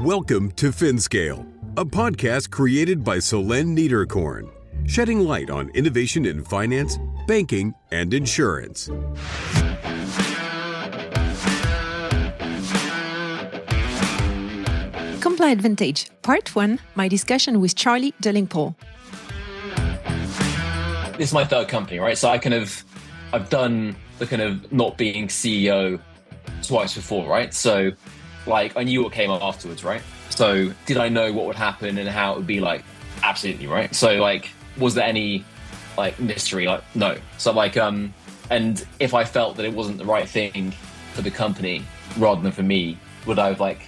Welcome to FinScale, a podcast created by Solène Niederkorn, shedding light on innovation in finance, banking, and insurance. ComplyAdvantage, Part 1, my discussion with Charlie Delingpole. This is my third company, right? So I've done the kind of not being CEO twice before, right? So like I knew what came afterwards, right? So did I know what would happen and how it would be like? Absolutely, right? So like, was there any like mystery? Like, no. So like, and if I felt that it wasn't the right thing for the company rather than for me, would I have like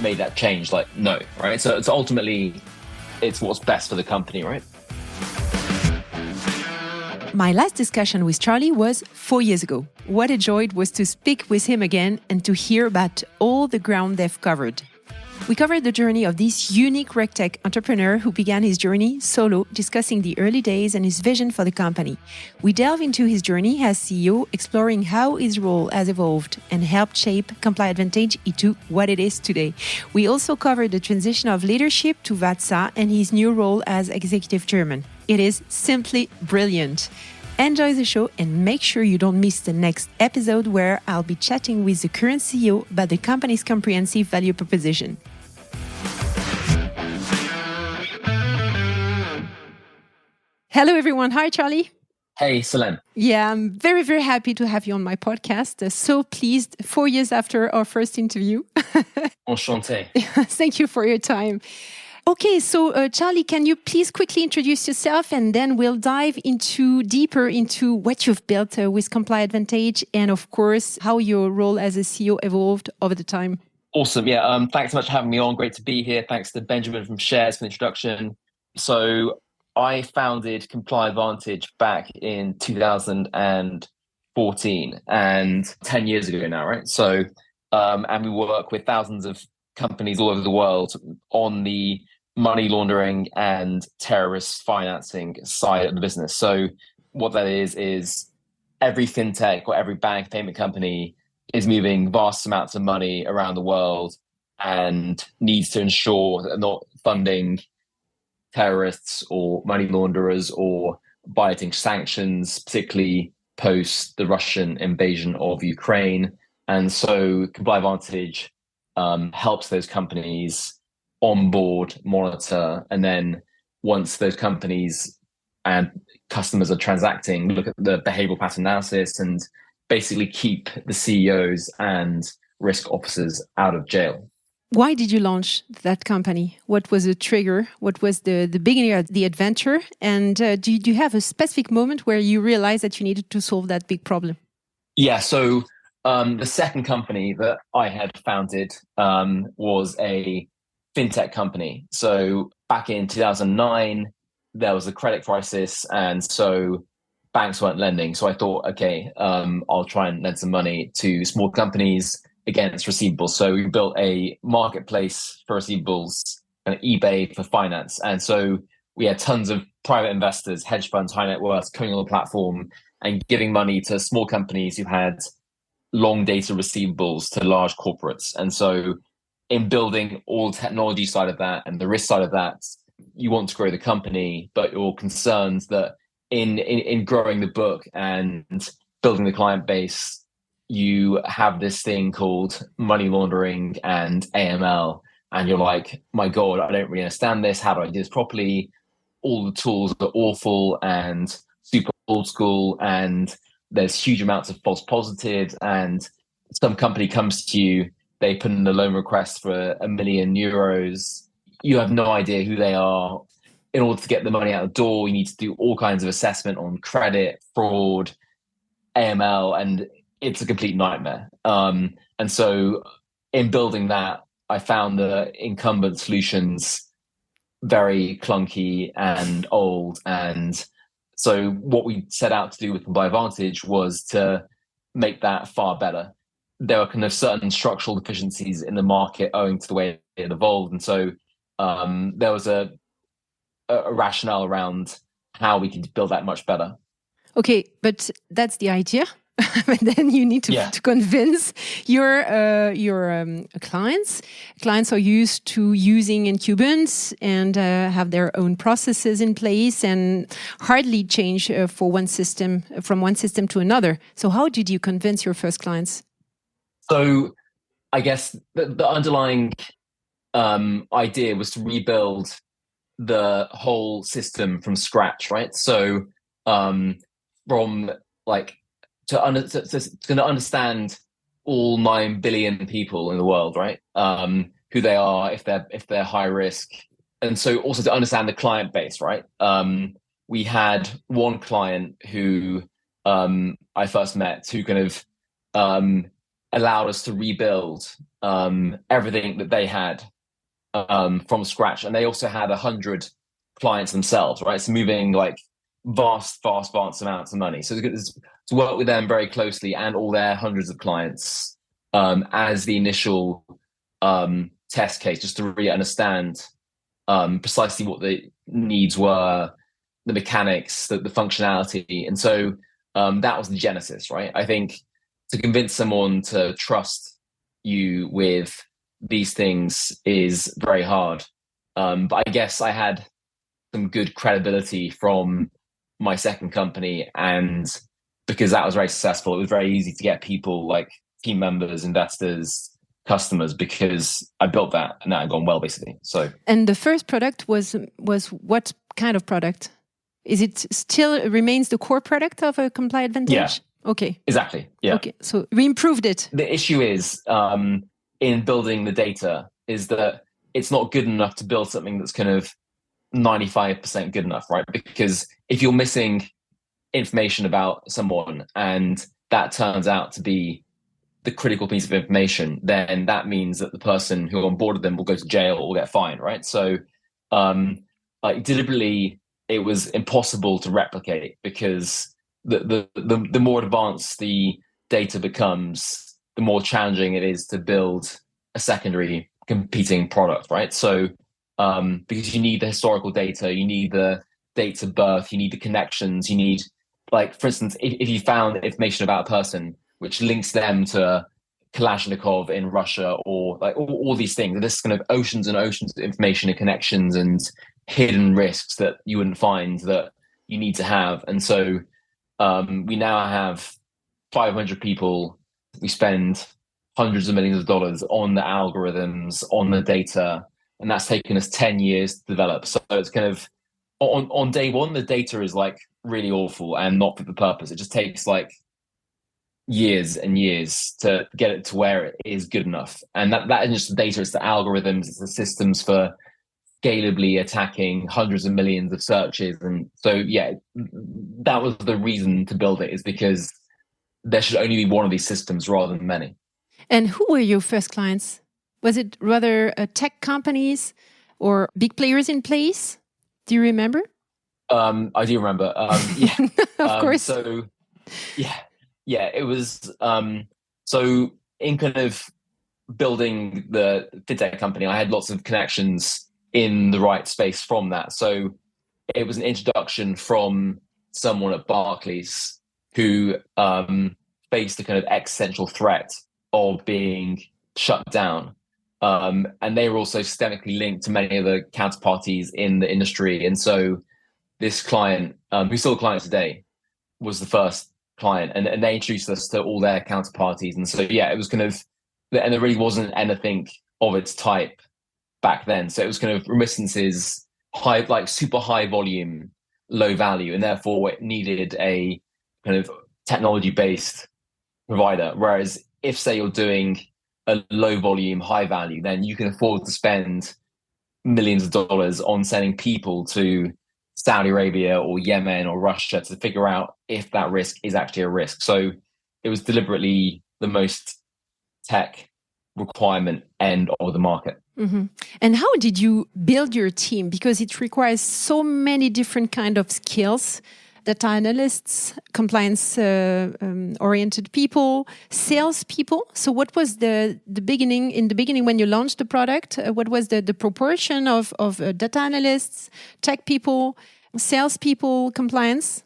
made that change? Like, no, right? So it's ultimately, it's what's best for the company, right? My last discussion with Charlie was 4 years ago. What a joy it was to speak with him again and to hear about all the ground they've covered. We covered the journey of this unique RegTech entrepreneur who began his journey solo, discussing the early days and his vision for the company. We delve into his journey as CEO, exploring how his role has evolved and helped shape ComplyAdvantage into what it is today. We also covered the transition of leadership to Vatsa and his new role as executive chairman. It is simply brilliant. Enjoy the show and make sure you don't miss the next episode where I'll be chatting with the current CEO about the company's comprehensive value proposition. Hello, everyone. Hi, Charlie. Hey, Solène. Yeah, I'm very, very happy to have you on my podcast. So pleased 4 years after our first interview. Enchanté. Thank you for your time. Okay, so Charlie, can you please quickly introduce yourself and then we'll dive deeper into what you've built with ComplyAdvantage and, of course, how your role as a CEO evolved over the time. Awesome. Yeah. Thanks so much for having me on. Great to be here. Thanks to Benjamin from Shares for the introduction. So I founded ComplyAdvantage back in 2014 and 10 years ago now, right? So, and we work with thousands of companies all over the world on the money laundering and terrorist financing side of the business. So what that is every fintech or every bank payment company is moving vast amounts of money around the world and needs to ensure that they're not funding terrorists or money launderers or violating sanctions, particularly post the Russian invasion of Ukraine. And so ComplyAdvantage helps those companies onboard, monitor, and then once those companies and customers are transacting, look at the behavioral pattern analysis and basically keep the CEOs and risk officers out of jail. Why did you launch that company? What was the trigger? What was the beginning of the adventure? And do you have a specific moment where you realized that you needed to solve that big problem? Yeah, so the second company that I had founded was a fintech company. So back in 2009, there was a credit crisis, and so banks weren't lending. So I thought, okay, I'll try and lend some money to small companies against receivables. So we built a marketplace for receivables, an eBay for finance. And so we had tons of private investors, hedge funds, high net worths coming on the platform and giving money to small companies who had long dated receivables to large corporates. And so in building all the technology side of that and the risk side of that, you want to grow the company, but you're concerned that in growing the book and building the client base, you have this thing called money laundering and AML. And you're like, my God, I don't really understand this. How do I do this properly? All the tools are awful and super old school, and there's huge amounts of false positives. And some company comes to you, they put in a loan request for €1 million. You have no idea who they are. In order to get the money out the door, you need to do all kinds of assessment on credit, fraud, AML, and it's a complete nightmare. And so in building that, I found the incumbent solutions very clunky and old. And so what we set out to do with ComplyAdvantage was to make that far better. There were kind of certain structural deficiencies in the market owing to the way it evolved. And so there was a rationale around how we could build that much better. Okay, but that's the idea. but then you need to, Yeah. to convince your clients. Clients are used to using incumbents and have their own processes in place and hardly change from one system to another. So how did you convince your first clients? So I guess the underlying idea was to rebuild the whole system from scratch, right? So from like to understand all 9 billion people in the world, right? Who they are, if they're high risk, and so also to understand the client base, right? We had one client who I first met who kind of allowed us to rebuild everything that they had from scratch, and they also had 100 clients themselves, right? So moving like vast amounts of money. So to work with them very closely and all their hundreds of clients as the initial test case, just to really understand precisely what the needs were, the mechanics, the functionality, and so that was the genesis, right? I think to convince someone to trust you with these things is very hard. But I guess I had some good credibility from my second company, and because that was very successful, it was very easy to get people like team members, investors, customers, because I built that and that had gone well, basically. So, and the first product was what kind of product? Is it still remains the core product of a ComplyAdvantage? Yeah. Okay. Exactly. Yeah. Okay. So we improved it. The issue is in building the data is that it's not good enough to build something that's kind of 95% good enough, right? Because if you're missing information about someone and that turns out to be the critical piece of information, then that means that the person who onboarded them will go to jail or get fined, right? So like deliberately, it was impossible to replicate because the more advanced the data becomes, the more challenging it is to build a secondary competing product, right? So because you need the historical data, you need the dates of birth, you need the connections, you need, like, for instance, if you found information about a person which links them to Kalashnikov in Russia, or like all these things, this kind of oceans and oceans of information and connections and hidden risks that you wouldn't find that you need to have. And so we now have 500 people. We spend hundreds of millions of dollars on the algorithms, on the data, and that's taken us 10 years to develop. So it's kind of on day one, the data is like really awful and not fit for purpose. It just takes like years and years to get it to where it is good enough. And that isn't just the data, it's the algorithms, it's the systems for scalably attacking hundreds of millions of searches. And so, yeah, that was the reason to build it, is because there should only be one of these systems rather than many. And who were your first clients? Was it rather tech companies or big players in place? Do you remember? I do remember. Yeah, of course. So, yeah, it was. So in kind of building the fintech company, I had lots of connections in the right space from that. So it was an introduction from someone at Barclays who faced the kind of existential threat of being shut down. And they were also systemically linked to many of the counterparties in the industry. And so this client, who's still a client today, was the first client. And they introduced us to all their counterparties. And so, yeah, it was kind of, and there really wasn't anything of its type back then. So it was kind of remittances, high, like super high volume, low value. And therefore it needed a kind of technology-based provider. Whereas if, say, you're doing a low volume, high value, then you can afford to spend millions of dollars on sending people to Saudi Arabia or Yemen or Russia to figure out if that risk is actually a risk. So it was deliberately the most tech requirement end of the market. Mm-hmm. And how did you build your team? Because it requires so many different kind of skills. Data analysts, compliance oriented people, sales people. So what was the beginning, in the beginning when you launched the product, what was the proportion of data analysts, tech people, sales people, compliance?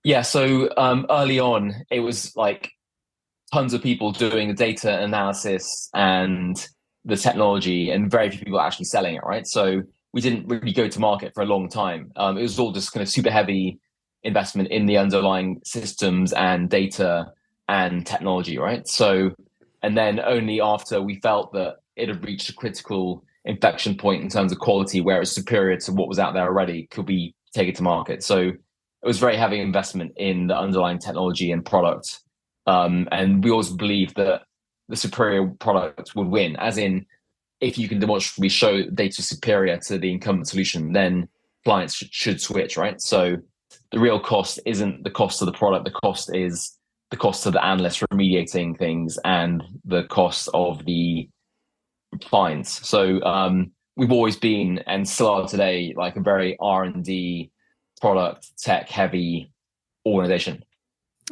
Yeah, so early on, it was like tons of people doing the data analysis and the technology, and very few people actually selling it, right? So we didn't really go to market for a long time. It was all just kind of super heavy investment in the underlying systems and data and technology, right? So, and then only after we felt that it had reached a critical inflection point in terms of quality where it's superior to what was out there already, could we take it to market. So it was very heavy investment in the underlying technology and product. And we always believed that the superior product would win, as in, if you can demonstrably show data superior to the incumbent solution, then clients should switch, right? So the real cost isn't the cost of the product. The cost is the cost of the analyst remediating things and the cost of the fines. So we've always been, and still are today, like a very R&D product tech heavy organization.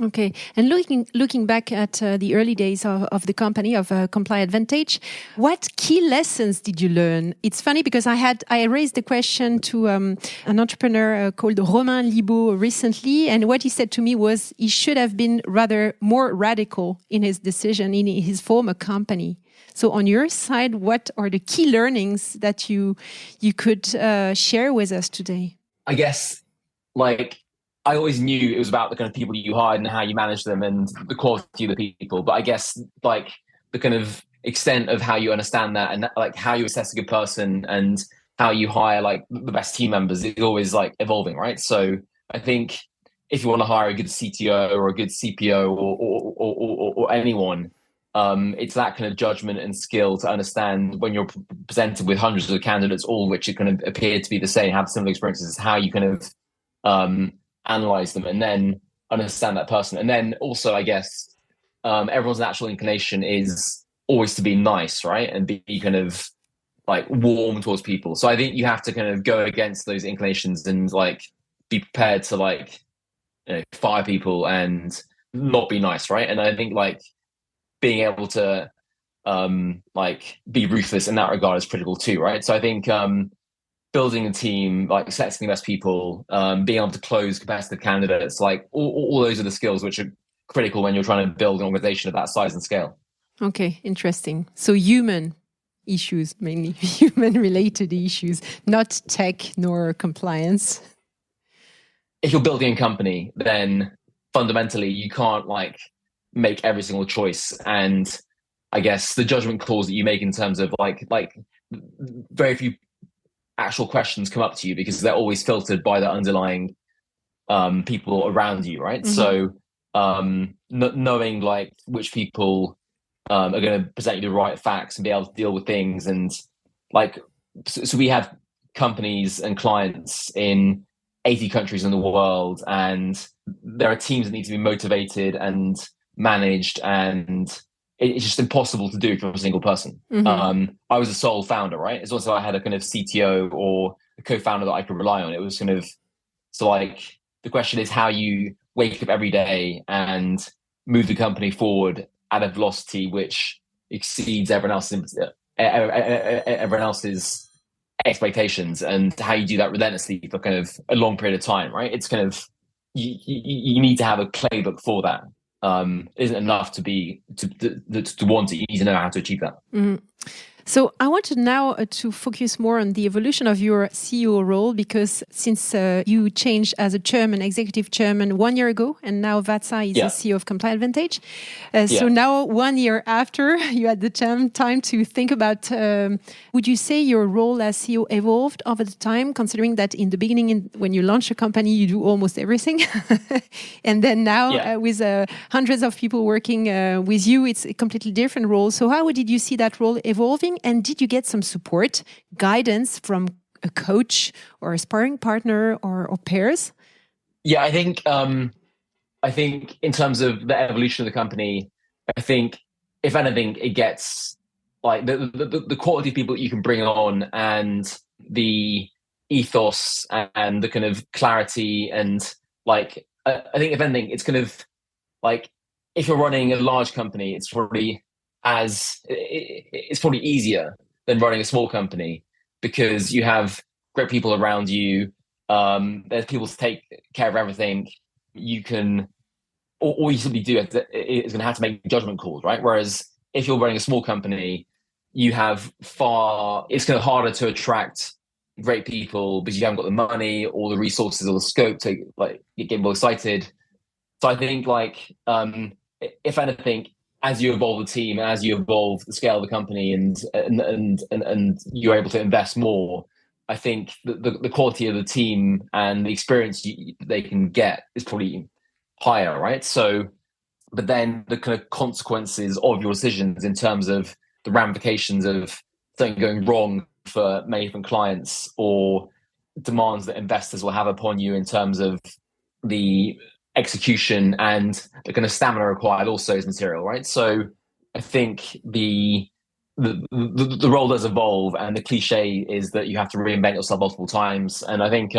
Okay, and looking back at the early days of the company of ComplyAdvantage, what key lessons did you learn? It's funny because I raised the question to an entrepreneur called Romain Libaud recently, and what he said to me was he should have been rather more radical in his decision in his former company. So on your side, what are the key learnings that you could share with us today? I guess, like, I always knew it was about the kind of people you hired and how you manage them and the quality of the people. But I guess, like, the kind of extent of how you understand that and like how you assess a good person and how you hire like the best team members is always like evolving, right? So I think if you want to hire a good CTO or a good CPO or anyone, it's that kind of judgment and skill to understand when you're presented with hundreds of candidates, all of which are kind of appear to be the same, have similar experiences, how you kind of analyze them and then understand that person. And then also, I guess, everyone's natural inclination is always to be nice, right? And be kind of like warm towards people. So I think you have to kind of go against those inclinations and like be prepared to like, fire people and not be nice, right? And I think like being able to like be ruthless in that regard is critical too, right? So I think building a team, like selecting the best people, being able to close competitive candidates, like all those are the skills which are critical when you're trying to build an organization of that size and scale. Okay, interesting. So human issues, mainly human-related issues, not tech nor compliance. If you're building a company, then fundamentally you can't like make every single choice. And I guess the judgment calls that you make in terms of like very few actual questions come up to you because they're always filtered by the underlying people around you, right? Mm-hmm. So knowing like which people are going to present you the right facts and be able to deal with things, and like so we have companies and clients in 80 countries in the world, and there are teams that need to be motivated and managed, and it's just impossible to do for a single person. Mm-hmm. I was a sole founder, right? It's also I had a kind of CTO or a co-founder that I could rely on. It was kind of, so like the question is how you wake up every day and move the company forward at a velocity which exceeds everyone else's expectations, and how you do that relentlessly for kind of a long period of time, right? It's kind of you need to have a playbook for that. Isn't enough to want it. You need to know how to achieve that. Mm-hmm. So I wanted now to focus more on the evolution of your CEO role, because since you changed as a chairman, executive chairman 1 year ago, and now Vatsa is the CEO of ComplyAdvantage. So now 1 year after, you had the time to think about, would you say your role as CEO evolved over the time, considering that in the beginning, when you launch a company, you do almost everything. And then now with hundreds of people working with you, it's a completely different role. So how did you see that role evolving? And did you get some support, guidance from a coach or a sparring partner or peers? Yeah, I think in terms of the evolution of the company, I think if anything, it gets like the quality of people that you can bring on and the ethos and the kind of clarity, and like I think if anything, it's kind of like if you're running a large company, it's probably easier than running a small company because you have great people around you. There's people to take care of everything. you can, all you simply do is going to have to make judgment calls, right? Whereas if you're running a small company, it's kind of harder to attract great people because you haven't got the money or the resources or the scope to like get more excited. So I think if anything, as you evolve the team, as you evolve the scale of the company, and you're able to invest more, I think the quality of the team and the experience they can get is probably higher, right? So, but then the kind of consequences of your decisions in terms of the ramifications of something going wrong for many different clients, or demands that investors will have upon you in terms of the execution and the kind of stamina required also is material, right? So I think the role does evolve, and the cliche is that you have to reinvent yourself multiple times. And I think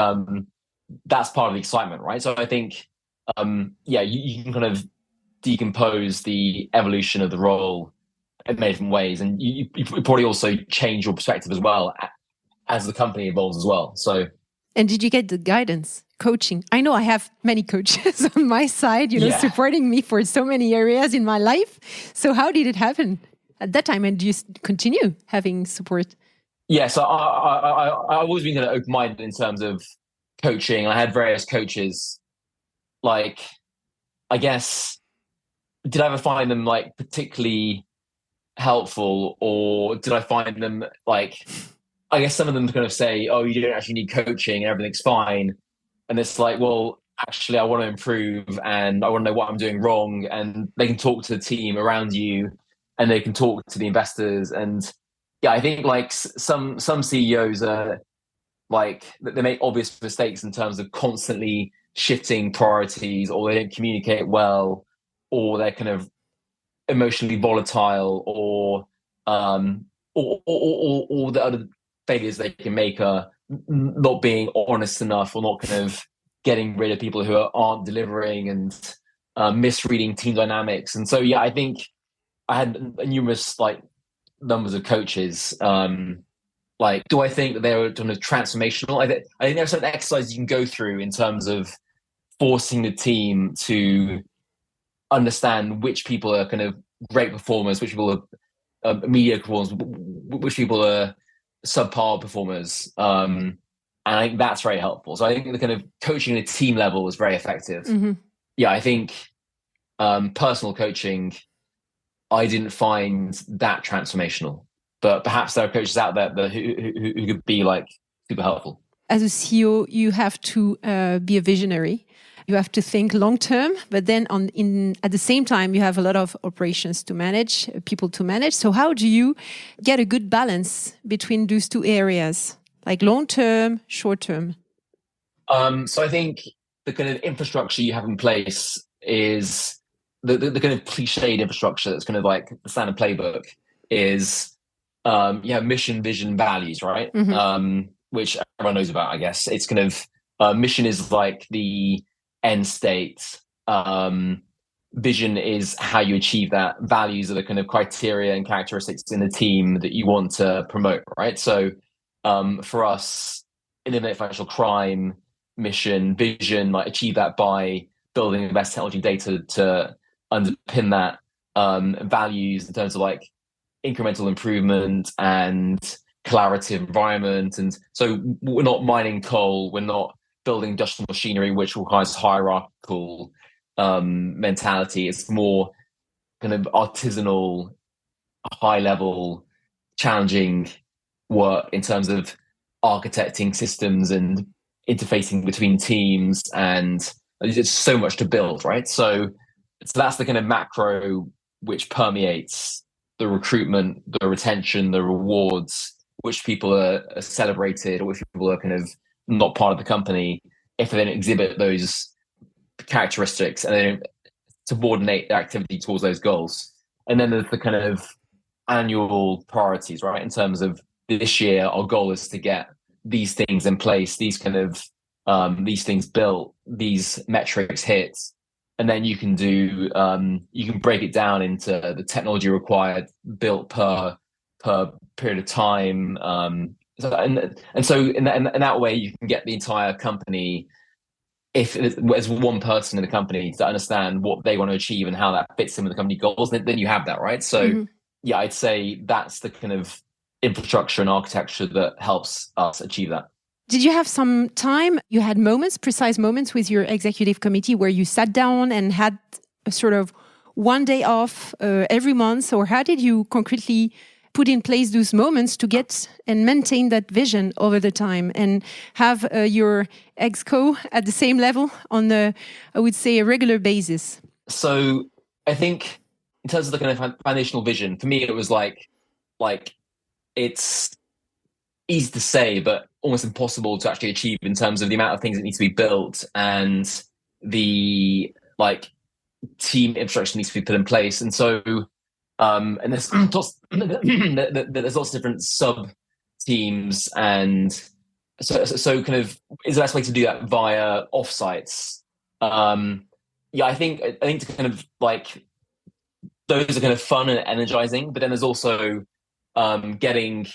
that's part of the excitement, right? So I think, you can kind of decompose the evolution of the role in many different ways. And you probably also change your perspective as well as the company evolves as well. So. And did you get the guidance, coaching? I know I have many coaches on my side, supporting me for so many areas in my life. So how did it happen at that time? And do you continue having support? Yeah, so I've always been kind of open-minded in terms of coaching. I had various coaches. Like, I guess, did I ever find them like particularly helpful, or did I find them like, I guess some of them kind of say, oh, you don't actually need coaching and everything's fine. And it's like, well, actually, I want to improve and I want to know what I'm doing wrong. And they can talk to the team around you, and they can talk to the investors. And yeah, I think like some CEOs are like, they make obvious mistakes in terms of constantly shifting priorities, or they don't communicate well, or they're kind of emotionally volatile, or the other failures they can make are not being honest enough, or not kind of getting rid of people who aren't delivering, and misreading team dynamics. And so, yeah, I think I had numerous like numbers of coaches. Like, do I think that they were kind of transformational? I think there's certain exercises you can go through in terms of forcing the team to understand which people are kind of great performers, which people are mediocre performers, which people are subpar performers. And I think that's very helpful. So I think the kind of coaching at a team level was very effective. Mm-hmm. Yeah, I think personal coaching, I didn't find that transformational, but perhaps there are coaches out there who could be like super helpful. As a CEO, you have to be a visionary. You have to think long term, but then at the same time, you have a lot of operations to manage, people to manage. So how do you get a good balance between those two areas, like long term, short term? So I think the kind of infrastructure you have in place is the kind of cliched infrastructure that's kind of like the standard playbook is mission, vision, values, right? Mm-hmm. Which everyone knows about, I guess. It's kind of mission is like the end state. Vision is how you achieve that. Values are the kind of criteria and characteristics in the team that you want to promote, right? So for us, eliminate financial crime, mission, vision, like achieve that by building the best technology data to underpin that. Values in terms of like incremental improvement and collaborative environment. And so we're not mining coal, we're not building industrial machinery, which requires hierarchical mentality. It's more kind of artisanal, high level, challenging work in terms of architecting systems and interfacing between teams. And there's so much to build, right? So that's the kind of macro which permeates the recruitment, the retention, the rewards, which people are celebrated, or which people are kind of not part of the company if they don't exhibit those characteristics and they don't subordinate their activity towards those goals. And then there's the kind of annual priorities, right? In terms of this year, our goal is to get these things in place, these kind of these things built, these metrics hit. And then you can do you can break it down into the technology required, built per period of time. So in that way, you can get the entire company if there's one person in the company to understand what they want to achieve and how that fits in with the company goals, then you have that, right? So yeah, I'd say that's the kind of infrastructure and architecture that helps us achieve that. Did you have some time, you had moments, precise moments with your executive committee where you sat down and had a sort of one day off every month? Or how did you concretely put in place those moments to get and maintain that vision over the time and have your exco at the same level on I would say, a regular basis? So I think in terms of the kind of foundational vision, for me, it was like it's easy to say, but almost impossible to actually achieve in terms of the amount of things that need to be built and the team infrastructure needs to be put in place. And so, and there's there's lots of different sub teams, and so kind of is the best way to do that via offsites. I think to kind of those are kind of fun and energizing, but then there's also getting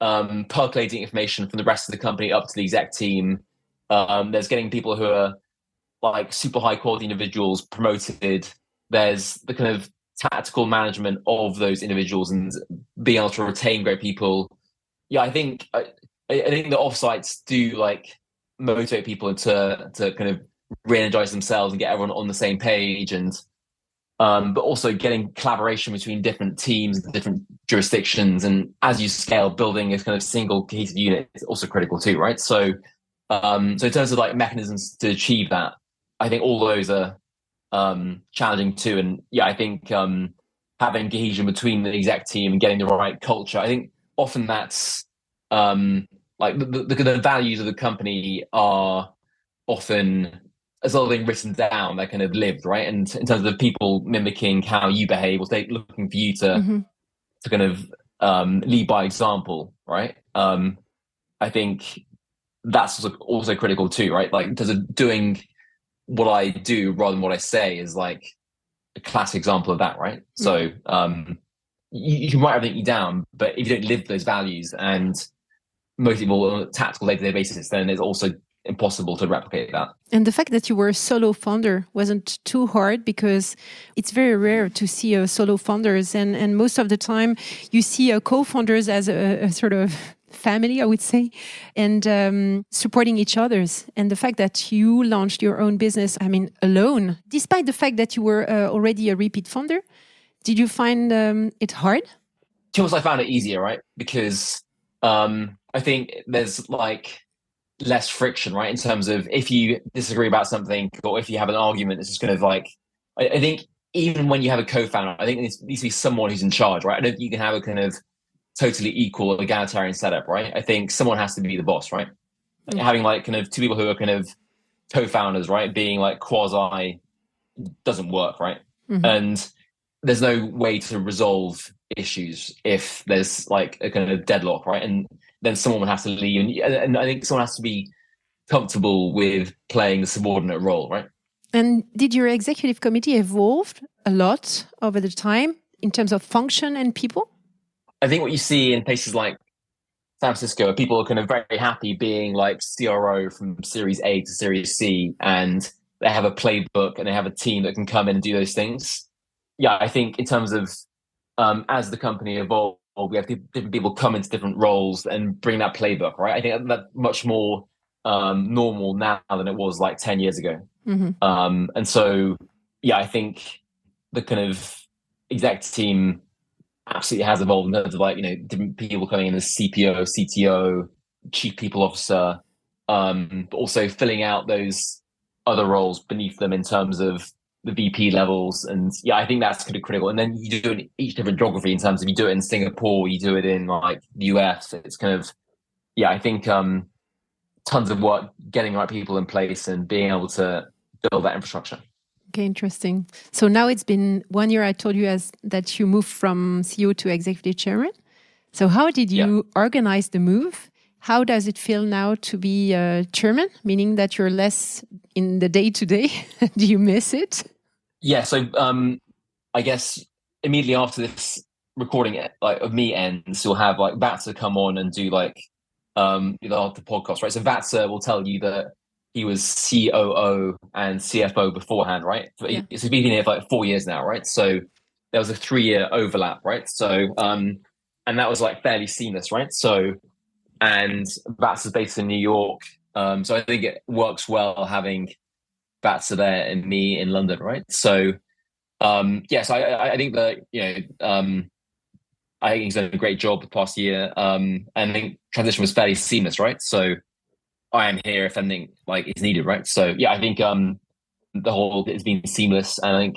percolating information from the rest of the company up to the exec team. There's getting people who are super high quality individuals promoted. There's the kind of tactical management of those individuals and being able to retain great people. Yeah, I think the offsites do motivate people to kind of re-energize themselves and get everyone on the same page, and but also getting collaboration between different teams and different jurisdictions. And as you scale, building a kind of single cohesive unit is also critical too, right? So, in terms of mechanisms to achieve that, I think all those are challenging too. And yeah, I think having cohesion between the exec team and getting the right culture, I think often that's the values of the company are often, as well as being written down, they're kind of lived, right? And in terms of people mimicking how you behave, or they looking for you to kind of lead by example, right? I think that's also critical too, right? In terms of doing what I do rather than what I say is a classic example of that, right? So you can write everything down, but if you don't live those values and most people on a tactical day-to-day basis, then it's also impossible to replicate that. And the fact that you were a solo founder wasn't too hard, because it's very rare to see solo founders, and most of the time you see co-founders as a sort of family, I would say, and supporting each other's. And the fact that you launched your own business, alone, despite the fact that you were already a repeat founder, did you find it hard? To us, I found it easier, right? Because I think there's less friction, right? In terms of if you disagree about something or if you have an argument, it's just kind of I think even when you have a co-founder, I think there needs to be someone who's in charge, right? I don't think you can have a kind of totally equal egalitarian setup, right? I think someone has to be the boss, right? Having kind of two people who are kind of co-founders, right? Being quasi doesn't work, right? And there's no way to resolve issues if there's a kind of deadlock, right? And then someone would have to leave, and I think someone has to be comfortable with playing the subordinate role, right? And did your executive committee evolve a lot over the time in terms of function and people? I think what you see in places like San Francisco, people are kind of very happy being CRO from Series A to Series C, and they have a playbook and they have a team that can come in and do those things. Yeah, I think in terms of as the company evolved, we have different people come into different roles and bring that playbook, right? I think that's much more normal now than it was 10 years ago. And so, yeah, I think the kind of exec team absolutely has evolved in terms of different people coming in as CPO, CTO, chief people officer, but also filling out those other roles beneath them in terms of the VP levels. And yeah, I think that's kind of critical. And then you do it in each different geography in terms of you do it in Singapore, you do it in the US. It's kind of, yeah, I think tons of work getting the right people in place and being able to build that infrastructure. Okay, interesting. So now it's been 1 year, I told you that you moved from CEO to executive chairman. So how did you organize the move? How does it feel now to be chairman, meaning that you're less in the day-to-day? Do you miss it? Yeah, so I guess immediately after this recording of me ends, you'll have Vatsa come on and do the podcast, right? So Vatsa will tell you that he was COO and CFO beforehand, right? So he's been here for like 4 years now, right? So there was a 3-year overlap, right? So, and that was like fairly seamless, right? So, and Vatsa's based in New York. So I think it works well having Vatsa there and me in London, right? So, yes, I think that, I think he's done a great job the past year. And I think transition was fairly seamless, right? So I am here if anything like is needed, right? So yeah, I think the whole it's been seamless, and I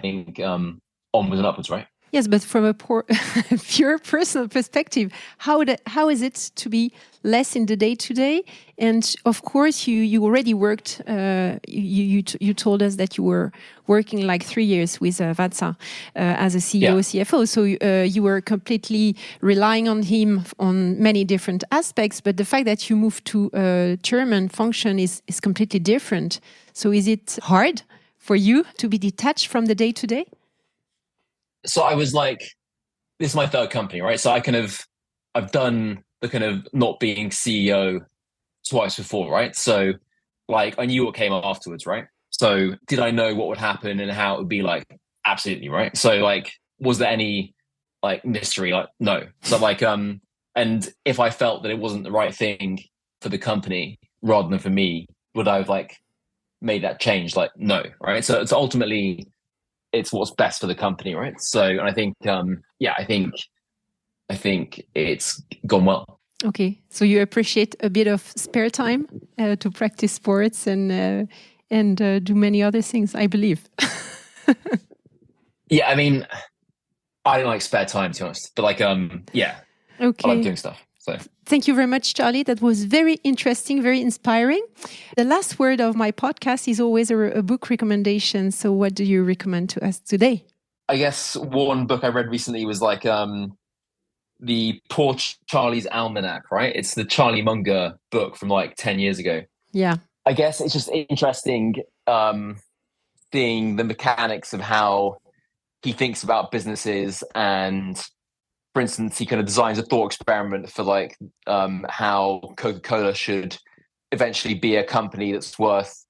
think onwards and upwards, right? Yes, but from a pure personal perspective, how is it to be less in the day-to-day? And of course, you already worked. You told us that you were working like 3 years with Vatsa as a CEO, CFO. So you were completely relying on him on many different aspects. But the fact that you moved to a German function is completely different. So is it hard for you to be detached from the day-to-day? So I was like, this is my third company, right? So I've done the kind of not being CEO twice before, right? So like I knew what came afterwards, right? So did I know what would happen and how it would be like? Absolutely, right? So like, was there any like mystery? Like, no. So like, and if I felt that it wasn't the right thing for the company rather than for me, would I have like made that change? Like, no, right? So it's ultimately, it's what's best for the company, right? So, and I think, I think it's gone well. Okay, so you appreciate a bit of spare time to practice sports and do many other things, I believe. Yeah, I mean, I don't like spare time, to be honest, but like, yeah, okay. I like doing stuff. So. Thank you very much, Charlie. That was very interesting, very inspiring. The last word of my podcast is always a book recommendation. So what do you recommend to us today? I guess one book I read recently was like the Poor Charlie's Almanac, right? It's the Charlie Munger book from like 10 years ago. Yeah. I guess it's just interesting seeing the mechanics of how he thinks about businesses, and for instance, he kind of designs a thought experiment for like how Coca-Cola should eventually be a company that's worth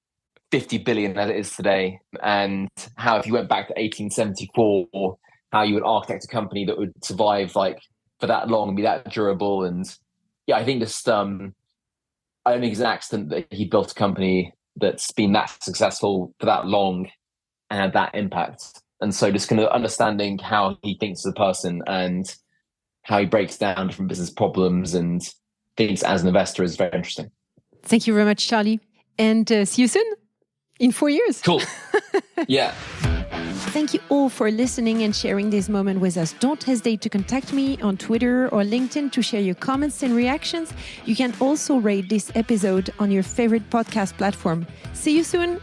50 billion as it is today, and how if you went back to 1874, how you would architect a company that would survive like for that long and be that durable. And yeah, I think just I don't think it's an accident that he built a company that's been that successful for that long and had that impact. And so just kind of understanding how he thinks as a person and how he breaks down different business problems and thinks as an investor is very interesting. Thank you very much, Charlie. And see you soon in 4 years. Cool. Yeah. Thank you all for listening and sharing this moment with us. Don't hesitate to contact me on Twitter or LinkedIn to share your comments and reactions. You can also rate this episode on your favorite podcast platform. See you soon.